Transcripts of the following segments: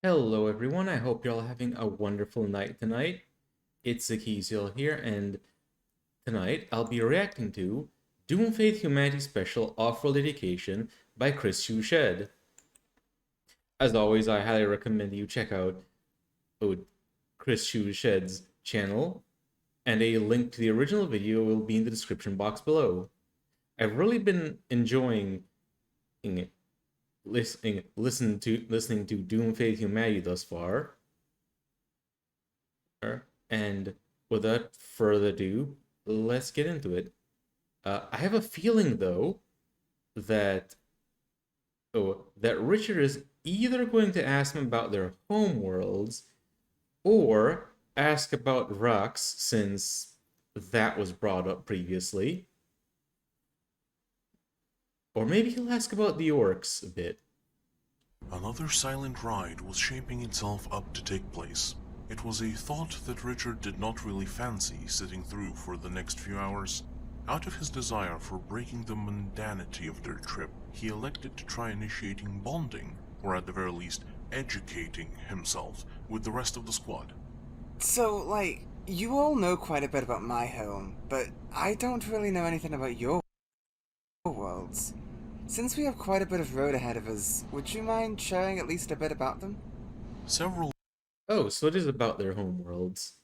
Hello everyone, I hope you're all having a wonderful night tonight. It's KRissCHu's here, and tonight I'll be reacting to Doom Faith Humanity Special Off-Road Dedication by KRissCHu's. As always, I highly recommend you check out KRissCHu's channel, and a link to the original video will be in the description box below. I've really been enjoying listening to Doom Faith Humanity thus far. And without further ado, let's get into it. I have a feeling though that Richard is either going to ask them about their home worlds or ask about Rux, since that was brought up previously. Or maybe he'll ask about the orcs a bit. Another silent ride was shaping itself up to take place. It was a thought that Richard did not really fancy sitting through for the next few hours. Out of his desire for breaking the mundanity of their trip, he elected to try initiating bonding, or at the very least, educating himself with the rest of the squad. So, you all know quite a bit about my home, but I don't really know anything about your worlds. Since we have quite a bit of road ahead of us, would you mind sharing at least a bit about them? Several Oh, so it is about their home worlds.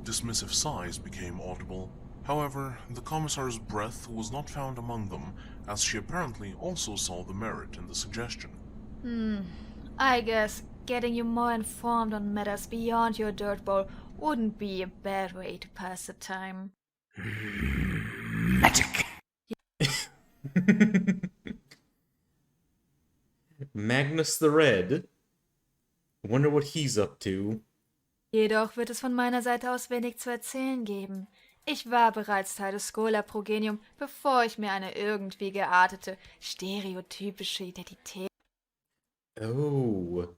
dismissive sighs became audible. However, the commissar's breath was not found among them, as she apparently also saw the merit in the suggestion. I guess getting you more informed on matters beyond your dirt bowl wouldn't be a bad way to pass the time. Magic! Magnus the Red. Wonder what he's up to. Jedoch wird es von meiner Seite aus wenig zu erzählen geben. Ich war bereits Teil des Skola-Progenium, bevor ich mir eine irgendwie geartete, stereotypische Identität Oh.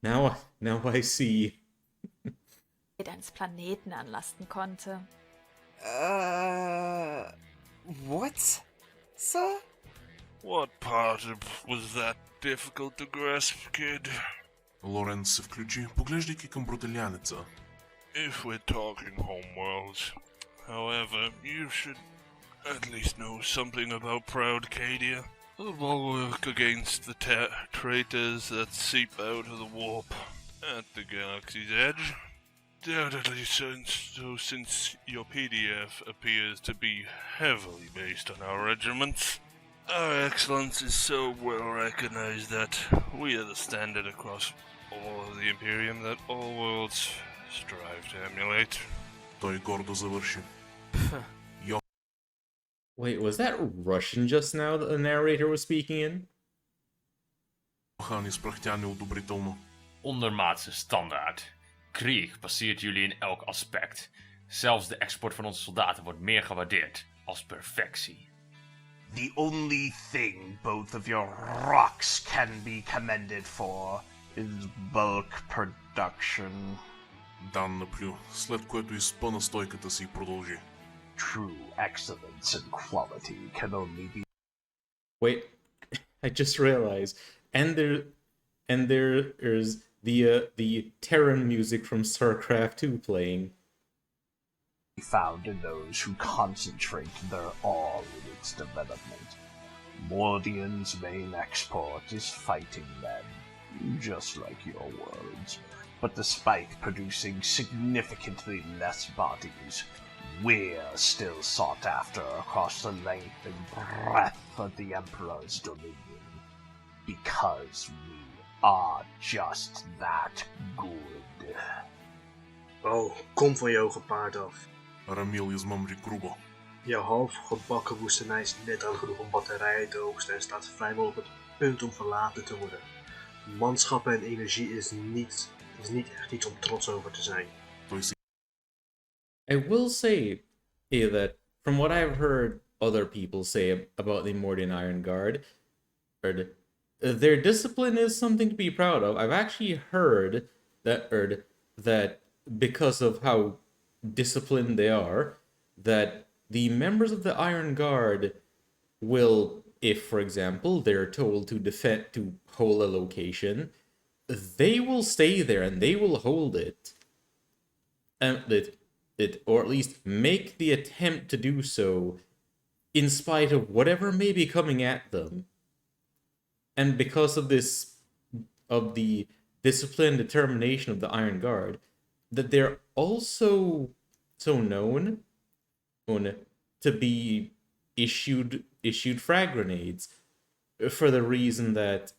now I see. eines Planeten anlasten konnte. What? Sir? What part was that difficult to grasp, kid? Лоренс се включи, поглеждайки към бруталянеца. If we're talking homeworlds. However, you should at least know something about Proud Cadia. A bulwark against the traitors that seep out of the warp at the galaxy's edge. Doubtedly since your PDF appears to be heavily based on our regiments. Our excellence is so well recognized that we are the standard across all of the Imperium that all worlds strive to emulate. Той гордо завърши. Wait, was that Russian just now that the narrator was speaking in? Johan изпрахтя неодобрително. Ondermaatse standaard. Krieg passeert jullie in elk aspect. Zelfs de export van onze soldaten wordt meer gewaardeerd. Als perfectie. The only thing both of your rocks can be commended for is bulk production. Дан наплю, след което изпъна стойката си и продължи. True excellence and quality can only be Wait, I just realized. And there's the Terran music from StarCraft 2 playing. found in those who concentrate their all in its development. Mordian's main export is fighting men, just like your worlds. But despite producing significantly less bodies, we're still sought after across the length and breadth of the Emperor's dominion. Because we are just that good. Oh, kom van je hoge paard af. Рамил измъмри грубо. Jouw half gebakken woestenij is net aan genoeg om batterijen te oogsten en staat vrijwel op het punt om verlaten te worden. Manschappen en energie is niet echt iets om trots over te zijn. Той си I will say that from what I've heard other people say about the Mordian Iron Guard, their discipline is something to be proud of. I've actually heard that because of how disciplined they are, that the members of the Iron Guard will if, for example, they're told to hold a location, they will stay there and they will hold it, and or at least make the attempt to do so, in spite of whatever may be coming at them. And because of the discipline and determination of the Iron Guard, that they're also so known to be issued frag grenades, for the reason that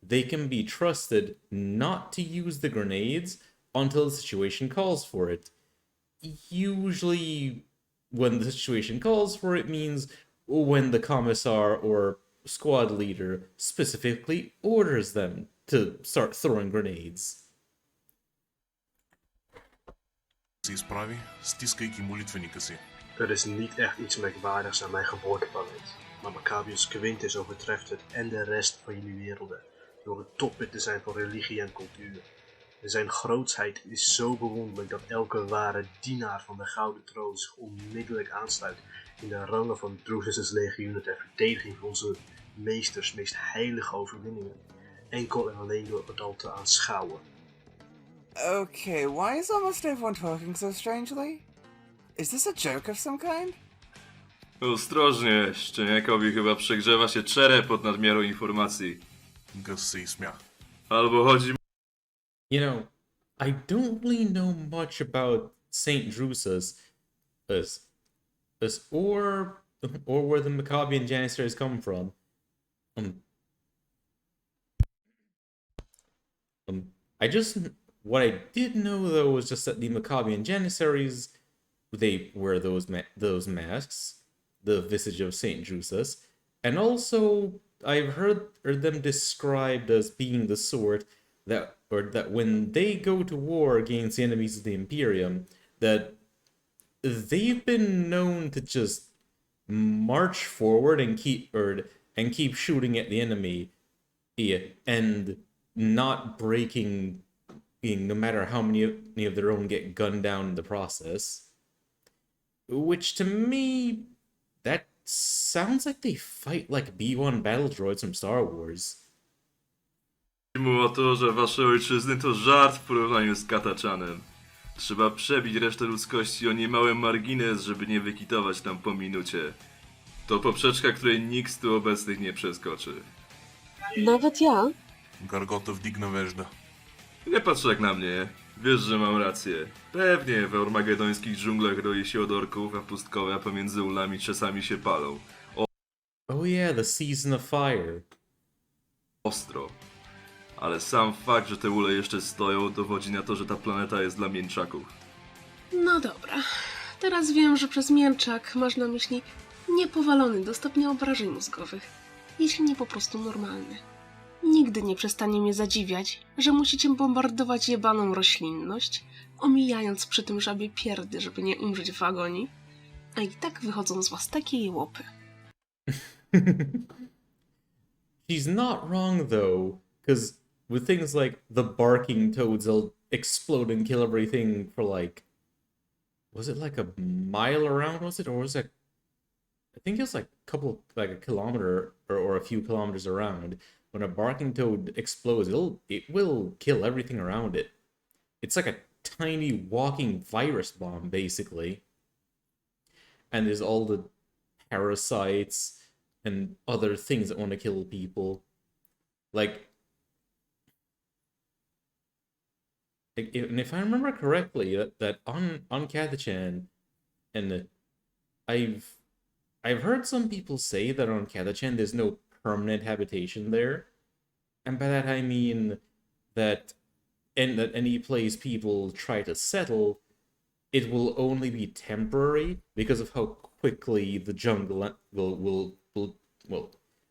they can be trusted not to use the grenades until the situation calls for it. Usually, when the situation calls for it means when the commissar or squad leader specifically orders them to start throwing grenades. Spravi, stiskajki molitvenика си. Er is niet echt iets merkwaardigs aan mijn geboorteplaneet, maar Maccabius Quintus overtreft het en de rest van jullie werelden door het toppunt te zijn van religie en cultuur. En zijn grootsheid is zo bewonderlijk dat elke ware dienaar van de Gouden Troon zich onmiddellijk aansluit in de rangen van Drusus' legioenen ter verdediging van onze meesters meest heilige overwinningen, enkel en alleen door het al te aanschouwen. Okay, why is almost everyone talking so strangely? Is this a joke of some kind? Ostrożnie, szczeniakowi chyba przegrzewa się czerep od nadmiaru informacji. Gus се изсмя. Albo chodzi You know, I don't really know much about Saint Drusus or where the Maccabean Janissaries come from. What I did know though was just that the Maccabean Janissaries, they wear those masks, the visage of Saint Drusus, and also I've heard them described as being the sort that when they go to war against the enemies of the Imperium, that they've been known to just march forward and keep shooting at the enemy, and not breaking, no matter how many of their own get gunned down in the process. Which to me, that sounds like they fight like B-1 battle droids from Star Wars. mu o to, że wasze ojczyzny to żart w porównaniu z Kataczanem. Trzeba przebić resztę ludzkości o niemały margines, żeby nie wykitować tam po minucie. To poprzeczka, której nikt z tu obecnych nie przeskoczy. Nawet ja? Gargota wdigna wежда. Nie patrz tak na mnie. Wiesz, że mam rację. Pewnie w armagedońskich dżunglach roi się od orków, a pustkowe pomiędzy ulami czasami się palą. Oh yeah, the Season of Fire. Ostro. Ale sam fakt, że te ule jeszcze stoją, dowodzi na to, że ta planeta jest dla mięczaków. No dobra. Teraz wiem, że przez mięczak masz na myśli niepowalony do stopnia obrażeń mózgowych, jeśli nie po prostu normalny. Nigdy nie przestanie mnie zadziwiać, że musicie bombardować jebaną roślinność, omijając przy tym żabie pierdy, żeby nie umrzeć w agonii, a i tak wychodzą z was takie jełopy. She's not wrong though, because with things like the barking toads, they'll explode and kill everything for like, was it like a mile around, was it? Or was it, I think it was like a kilometer or a few kilometers around. When a barking toad explodes, it will kill everything around it. It's like a tiny walking virus bomb, basically. And there's all the parasites and other things that want to kill people. And if I remember correctly, that on Kathachan, and I've heard some people say that on Kathachan there's no permanent habitation there, and by that I mean that any place people try to settle, it will only be temporary because of how quickly the jungle will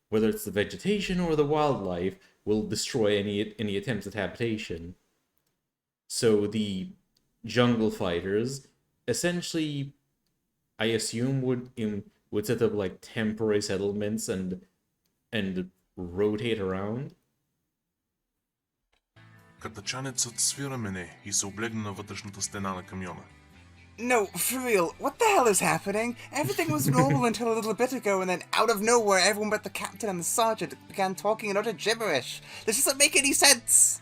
whether it's the vegetation or the wildlife, will destroy any attempts at habitation. So the jungle fighters essentially, I assume, would set up like temporary settlements and rotate around. Катачанецът свира мене и се облегна на вътрешната стена на камиона. No, for real, what the hell is happening? Everything was normal until a little bit ago, and then out of nowhere, everyone but the captain and the sergeant began talking in utter gibberish. This doesn't make any sense!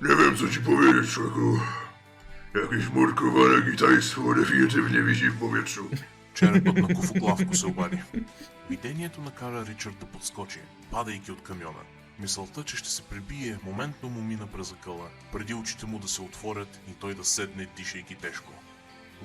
Nie wiem, co ci powiedzieć, człowieku. Jakieś murkowane gitaństwo definitywnie wisi w powietrzu. Черепът на Кофоглавко се обади. Видението накара Ричард да подскочи, падайки от камиона. Мисълта, че ще се прибие, моментно му мина през акъла, преди очите му да се отворят и той да седне, дишайки тежко.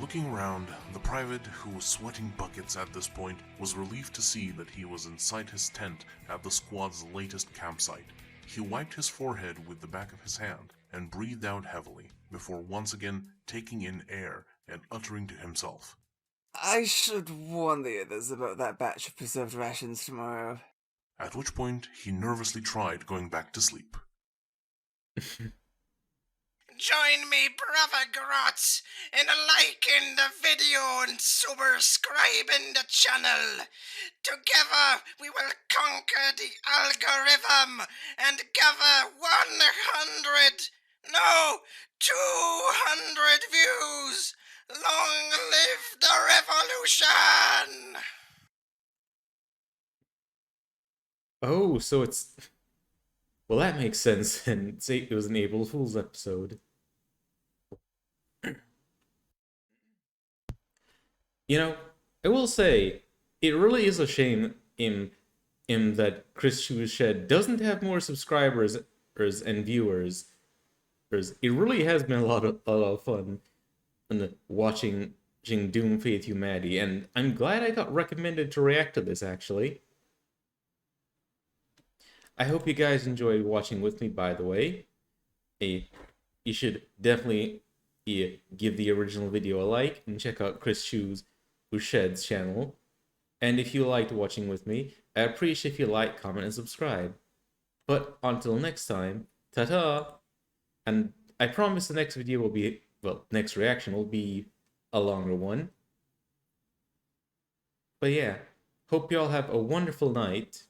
Looking around, the private, who was sweating buckets at this point, was relieved to see that he was inside his tent at the squad's latest campsite. He wiped his forehead with the back of his hand and breathed out heavily, before once again taking in air and uttering to himself, I should warn the others about that batch of preserved rations tomorrow. at which point he nervously tried going back to sleep. Join me, brother Grotz, in liking the video and subscribing the channel. Together we will conquer the algorithm and gather 100, no, 200 views. Long live the revolution! Oh, so it's... Well, that makes sense, and it was an April Fool's episode. You know, I will say, it really is a shame in that KRissCHu's Shed doesn't have more subscribers and viewers. It really has been a lot of fun watching Doom Faith Humanity, and I'm glad I got recommended to react to this, actually. I hope you guys enjoyed watching with me, by the way. You should definitely give the original video a like and check out KRissCHu's Shed's channel. And if you liked watching with me, I appreciate if you like, comment, and subscribe. But until next time, ta-ta! And I promise the next video will be, well, next reaction will be a longer one. But yeah, hope you all have a wonderful night.